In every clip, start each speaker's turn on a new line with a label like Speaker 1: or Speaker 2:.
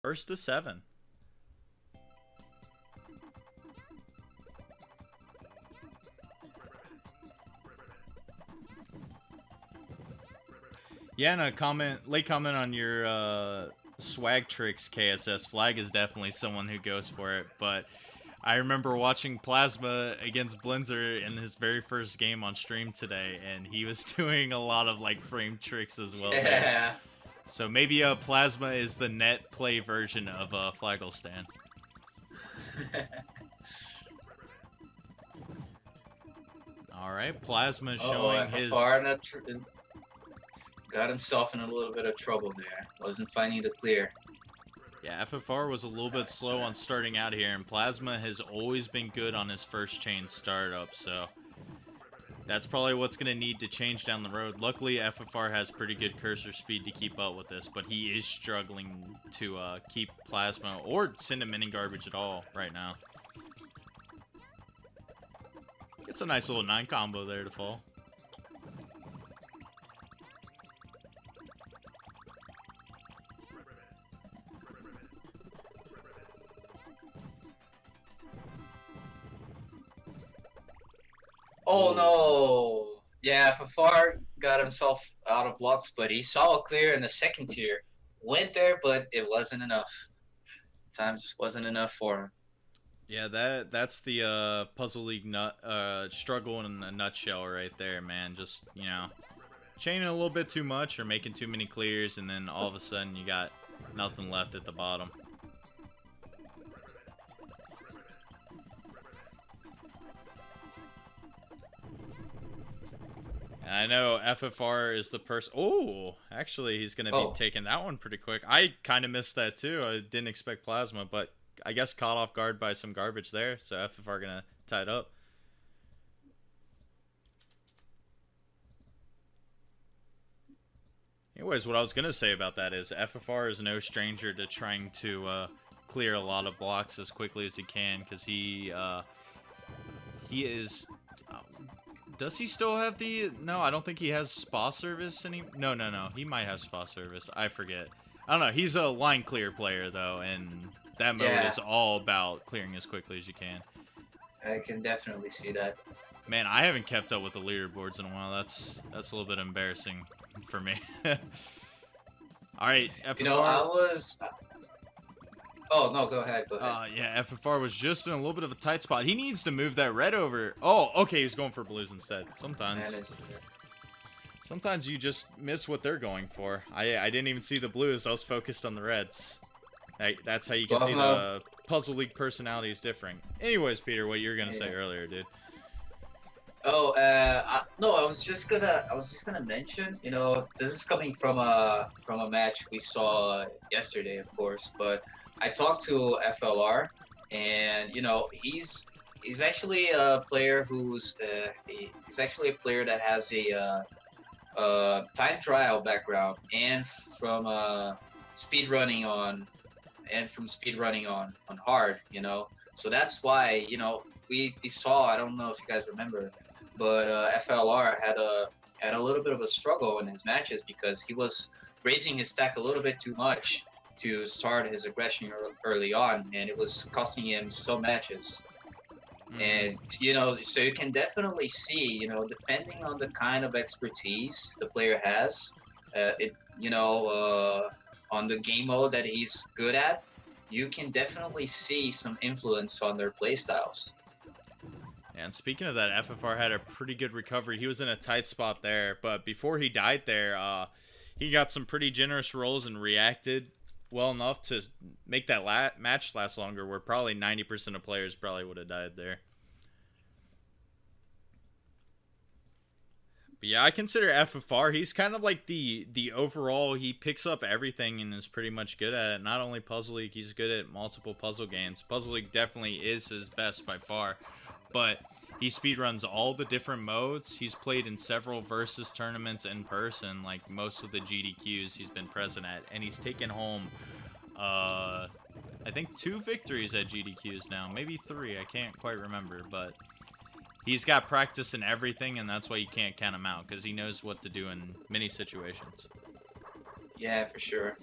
Speaker 1: First to 7. Yeah, and a late comment on your swag tricks, KSS. Flag is definitely someone who goes for it, but I remember watching Plasma against Blinzer in his very first game on stream today, and he was doing a lot of like frame tricks as well there.
Speaker 2: Yeah.
Speaker 1: So maybe Plasma is the net play version of Flagelstan. All right, Plasma showing his.
Speaker 2: FFR got himself in a little bit of trouble there. Wasn't finding the clear.
Speaker 1: Yeah, FFR was a little bit slow on starting out here, and Plasma has always been good on his first chain startup, so that's probably what's going to need to change down the road. Luckily, FFR has pretty good cursor speed to keep up with this, but he is struggling to keep Plasma or send him any garbage at all right now. It's a nice little 9 combo there to fall.
Speaker 2: Oh no! Yeah, Fafar got himself out of blocks, but he saw a clear in the second tier. Went there, but it wasn't enough. Time just wasn't enough for him.
Speaker 1: Yeah, that's the Puzzle League struggle in a nutshell right there, man. Just, you know, chaining a little bit too much or making too many clears, and then all of a sudden you got nothing left at the bottom. And I know FFR is the person. Oh, actually, he's going to be taking that one pretty quick. I kind of missed that too. I didn't expect Plasma, but I guess caught off guard by some garbage there. So FFR going to tie it up. Anyways, what I was going to say about that is FFR is no stranger to trying to clear a lot of blocks as quickly as he can, because he is... Does he still have the... No, I don't think he has spa service No. He might have spa service. I forget. I don't know. He's a line clear player, though, and that mode is all about clearing as quickly as you can.
Speaker 2: I can definitely see that.
Speaker 1: Man, I haven't kept up with the leaderboards in a while. That's a little bit embarrassing for me. All right, FFR.
Speaker 2: You know, I was... Oh, no, go ahead.
Speaker 1: Yeah, FFR was just in a little bit of a tight spot. He needs to move that red over. Oh, okay, he's going for blues instead. Sometimes you just miss what they're going for. I didn't even see the blues. I was focused on the reds. That's how you can see the Puzzle League personality is different. Anyways, Peter, what you were gonna say earlier, dude.
Speaker 2: Oh, no, I was just gonna mention, you know, this is coming from a match we saw yesterday, of course, but I talked to FLR, and you know, he's actually a player he's actually a player that has a time trial background and from speedrunning on hard, you know. So that's why, you know, we saw, I don't know if you guys remember, but FLR had a little bit of a struggle in his matches because he was raising his stack a little bit too much to start his aggression early on, and it was costing him some matches. And, you know, so you can definitely see, you know, depending on the kind of expertise the player has, on the game mode that he's good at, you can definitely see some influence on their playstyles.
Speaker 1: And speaking of that, FFR had a pretty good recovery. He was in a tight spot there, but before he died there, he got some pretty generous rolls and reacted well enough to make that match last longer, where probably 90% of players probably would have died there. But yeah, I consider FFR, he's kind of like the overall, he picks up everything and is pretty much good at it. Not only Puzzle League, he's good at multiple puzzle games. Puzzle League definitely is his best by far, but he speedruns all the different modes. He's played in several versus tournaments in person, like most of the GDQs he's been present at, and he's taken home, I think 2 victories at GDQs now, maybe 3, I can't quite remember, but he's got practice in everything, and that's why you can't count him out, because he knows what to do in many situations.
Speaker 2: Yeah, for sure.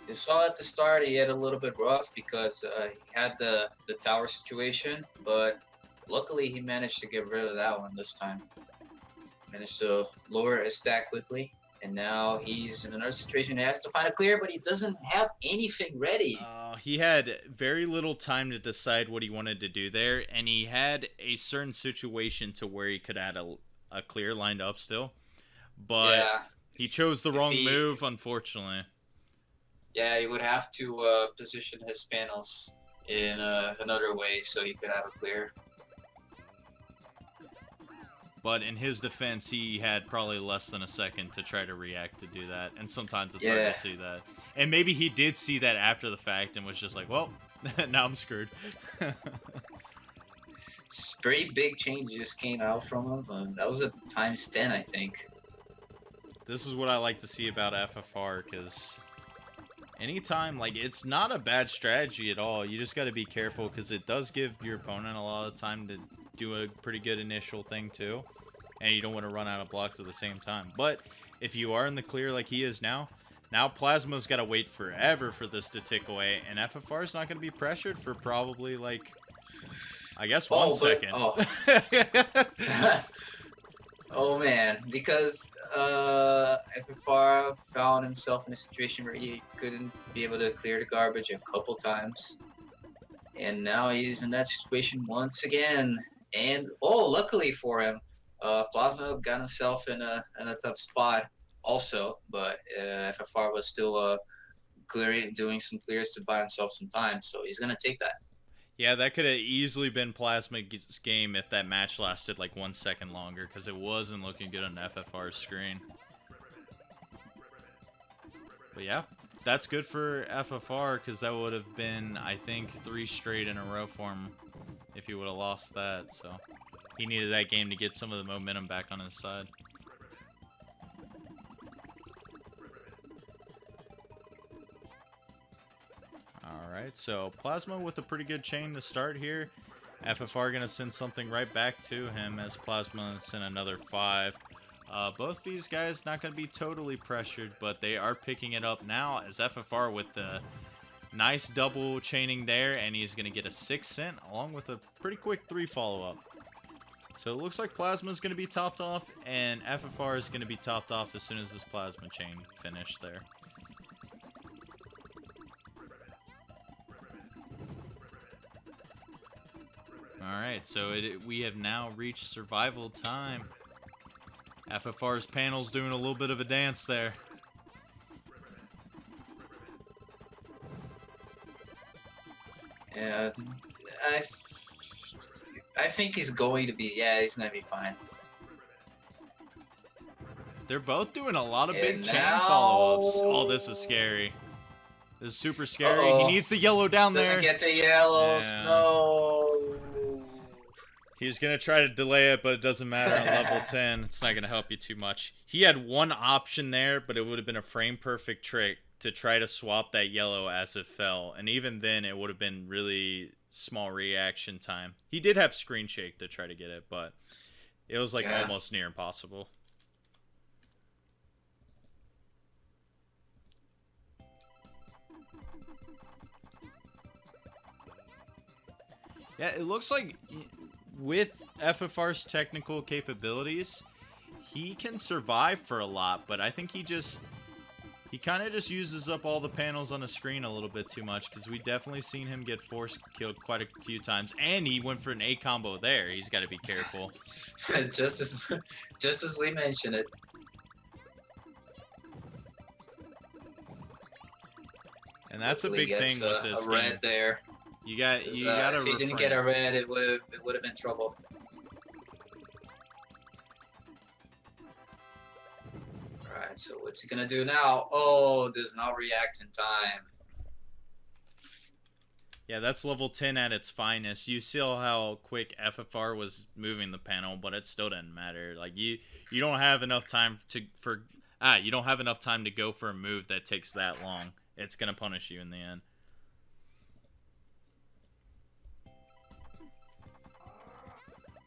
Speaker 2: You saw at the start he had a little bit rough because he had the tower situation, but luckily he managed to get rid of that one this time. Managed to lower his stack quickly, and now he's in another situation. He has to find a clear, but he doesn't have anything ready.
Speaker 1: He had very little time to decide what he wanted to do there, and he had a certain situation to where he could add a clear lined up still, but
Speaker 2: Yeah,
Speaker 1: he chose the
Speaker 2: if
Speaker 1: wrong
Speaker 2: he,
Speaker 1: move, unfortunately.
Speaker 2: yeah, he would have to position his panels in another way so he could have a clear.
Speaker 1: But in his defense, he had probably less than a second to try to react to do that, and sometimes it's hard
Speaker 2: Yeah,
Speaker 1: to see that. And maybe he did see that after the fact and was just like, well, now I'm screwed.
Speaker 2: pretty big changes came out from him. That was a times 10, I think.
Speaker 1: This is what I like to see about FFR, because anytime, like, it's not a bad strategy at all. You just got to be careful, because it does give your opponent a lot of time to do a pretty good initial thing, too. And you don't want to run out of blocks at the same time. But if you are in the clear like he is now Plasma's got to wait forever for this to tick away, and FFR is not going to be pressured for probably, like, I guess 1 second.
Speaker 2: Oh man, because FFR found himself in a situation where he couldn't be able to clear the garbage a couple times, and now he's in that situation once again. And luckily for him, Plasma got himself in a tough spot also, but FFR was still clearing, doing some clears to buy himself some time, so he's gonna take that.
Speaker 1: Yeah, that could have easily been Plasma's game if that match lasted like 1 second longer, because it wasn't looking good on FFR's screen. But yeah, that's good for FFR, because that would have been, I think, 3 straight in a row for him if he would have lost that. So he needed that game to get some of the momentum back on his side. Alright, so Plasma with a pretty good chain to start here. FFR going to send something right back to him as Plasma sent another 5. Both these guys not going to be totally pressured, but they are picking it up now as FFR with the nice double chaining there, and he's going to get a 6 cent along with a pretty quick 3 follow-up. So it looks like Plasma is going to be topped off, and FFR is going to be topped off as soon as this Plasma chain finished there. Alright, so we have now reached survival time. FFR's panel's doing a little bit of a dance there.
Speaker 2: Yeah, I think he's going to be. Yeah, he's gonna be fine.
Speaker 1: They're both doing a lot of big
Speaker 2: And
Speaker 1: chain
Speaker 2: now-
Speaker 1: follow-ups. Oh, this is scary. This is super scary. He
Speaker 2: Uh-oh.
Speaker 1: needs the yellow down
Speaker 2: Doesn't
Speaker 1: there.
Speaker 2: get the yellows.
Speaker 1: Yeah.
Speaker 2: No.
Speaker 1: He's going to try to delay it, but it doesn't matter on level 10. It's not going to help you too much. He had one option there, but it would have been a frame-perfect trick to try to swap that yellow as it fell. And even then, it would have been really small reaction time. He did have screen shake to try to get it, but it was like almost near impossible. Yeah, it looks like with FFR's technical capabilities, he can survive for a lot, but I think he kind of just uses up all the panels on the screen a little bit too much, because we definitely seen him get force killed quite a few times, and he went for an A combo there. He's got to be careful.
Speaker 2: just as we mentioned it.
Speaker 1: And that's
Speaker 2: Hopefully
Speaker 1: a big thing with this
Speaker 2: a red
Speaker 1: game.
Speaker 2: there.
Speaker 1: You gotta
Speaker 2: If he didn't get a red, it would have been trouble. Alright, so what's he gonna do now? Oh, does not react in time.
Speaker 1: Yeah, that's level 10 at its finest. You saw how quick FFR was moving the panel, but it still didn't matter. Like you don't have enough time to go for a move that takes that long. It's gonna punish you in the end.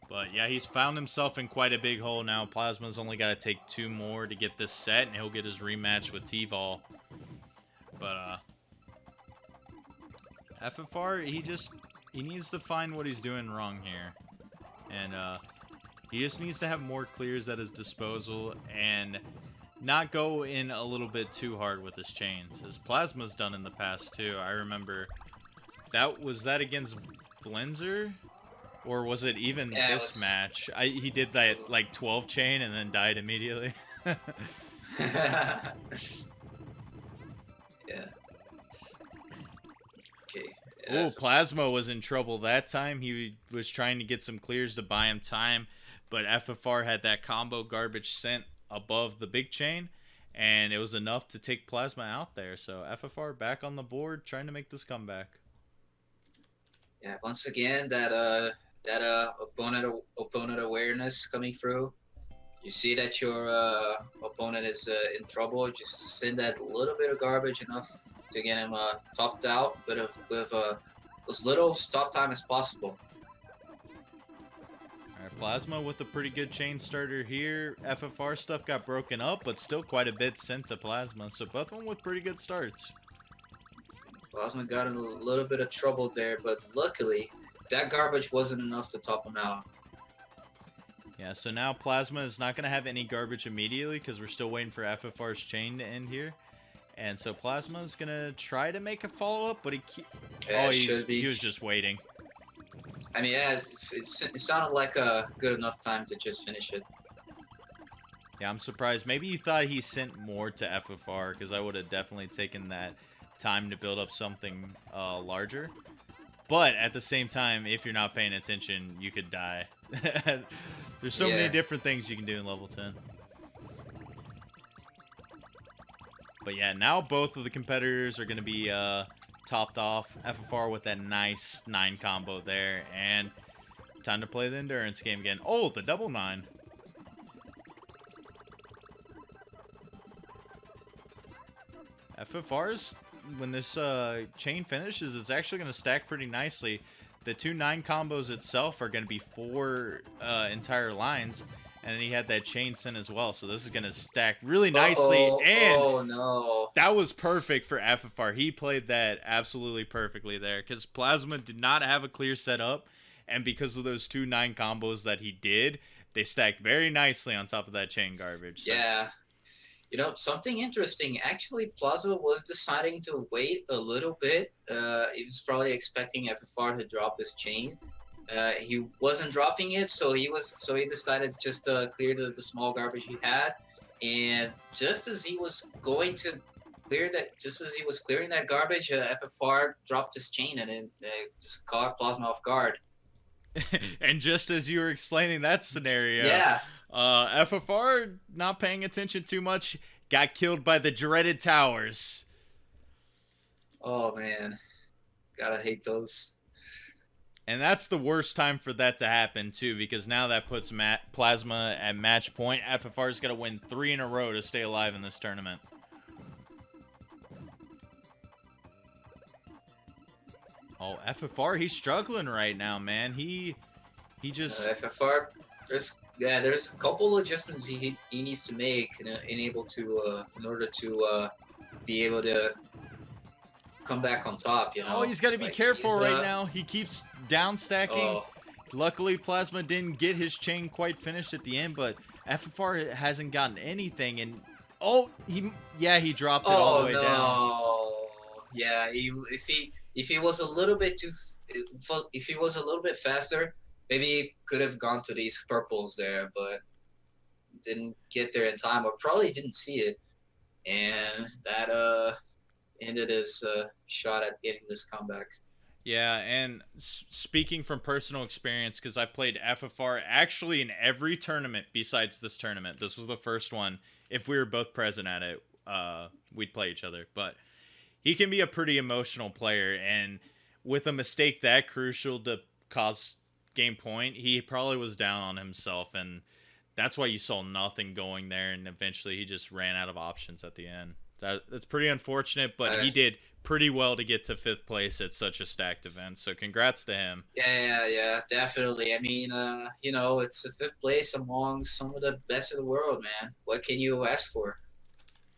Speaker 1: But yeah, he's found himself in quite a big hole now. Plasma's only got to take 2 more to get this set, and he'll get his rematch with T-Vol. But FFR, he needs to find what he's doing wrong here. And he just needs to have more clears at his disposal and not go in a little bit too hard with his chains. His plasma's done in the past too. I remember that against Blenzer? Or was it even this match? He did that like 12 chain and then died immediately.
Speaker 2: Yeah. Okay.
Speaker 1: Oh, Plasma was in trouble that time. He was trying to get some clears to buy him time, but FFR had that combo garbage sent above the big chain, and it was enough to take Plasma out there. So FFR back on the board, trying to make this comeback.
Speaker 2: Yeah, once again, that opponent awareness coming through. You see that your opponent is in trouble. Just send that little bit of garbage, enough to get him topped out, but with as little stop time as possible.
Speaker 1: Alright, Plasma with a pretty good chain starter here. FFR stuff got broken up, but still quite a bit sent to Plasma. So both of them with pretty good starts.
Speaker 2: Plasma got in a little bit of trouble there, but luckily that garbage wasn't enough to top him out.
Speaker 1: Yeah, so now Plasma is not going to have any garbage immediately because we're still waiting for FFR's chain to end here. And so Plasma is going to try to make a follow-up, but he was just waiting.
Speaker 2: I mean, yeah, it sounded like a good enough time to just finish it.
Speaker 1: Yeah, I'm surprised. Maybe he thought he sent more to FFR because I would have definitely taken that time to build up something larger. But at the same time, if you're not paying attention, you could die. There's so many different things you can do in level 10. But yeah, now both of the competitors are going to be topped off. FFR with that nice 9 combo there. And time to play the endurance game again. Oh, the double 9. FFR's, when this chain finishes, it's actually going to stack pretty nicely. The 2 9 combos itself are going to be 4 entire lines, and then he had that chain sent as well, so this is going to stack really nicely. And
Speaker 2: no,
Speaker 1: that was perfect for FFR. He played that absolutely perfectly there, because Plasma did not have a clear setup, and because of those 2 9 combos that he did, they stacked very nicely on top of that chain garbage. So.
Speaker 2: Yeah. You know, something interesting. Actually, Plaza was deciding to wait a little bit. He was probably expecting FFR to drop his chain. He wasn't dropping it, so he decided just to clear the small garbage he had. And just as he was going to clear that, just as he was clearing that garbage, FFR dropped his chain and then just caught Plasma off guard.
Speaker 1: And just as you were explaining that scenario,
Speaker 2: yeah.
Speaker 1: FFR, not paying attention too much, got killed by the dreaded towers.
Speaker 2: Oh, man. Gotta hate those.
Speaker 1: And that's the worst time for that to happen, too, because now that puts Plasma at match point. FFR's got to win 3 in a row to stay alive in this tournament. Oh, FFR, he's struggling right now, man. He just...
Speaker 2: FFR, there's a couple adjustments he needs to make in order to be able to come back on top, you know?
Speaker 1: Oh, he's got to be careful right now. He keeps down stacking.
Speaker 2: Oh.
Speaker 1: Luckily, Plasma didn't get his chain quite finished at the end, but FFR hasn't gotten anything. And he dropped it all the way down.
Speaker 2: Yeah, if he was a little bit faster, maybe he could have gone to these purples there, but didn't get there in time, or probably didn't see it, and that ended his shot at getting this comeback.
Speaker 1: Yeah, and speaking from personal experience, because I played FFR actually in every tournament besides this tournament. This was the first one. If we were both present at it, we'd play each other. But he can be a pretty emotional player, and with a mistake that crucial to cause game point, he probably was down on himself, and that's why you saw nothing going there, and eventually he just ran out of options at the end. That's pretty unfortunate, but he did pretty well to get to 5th place at such a stacked event, so congrats to him.
Speaker 2: Yeah, definitely. I mean, it's a 5th place among some of the best of the world, man. What can you ask for?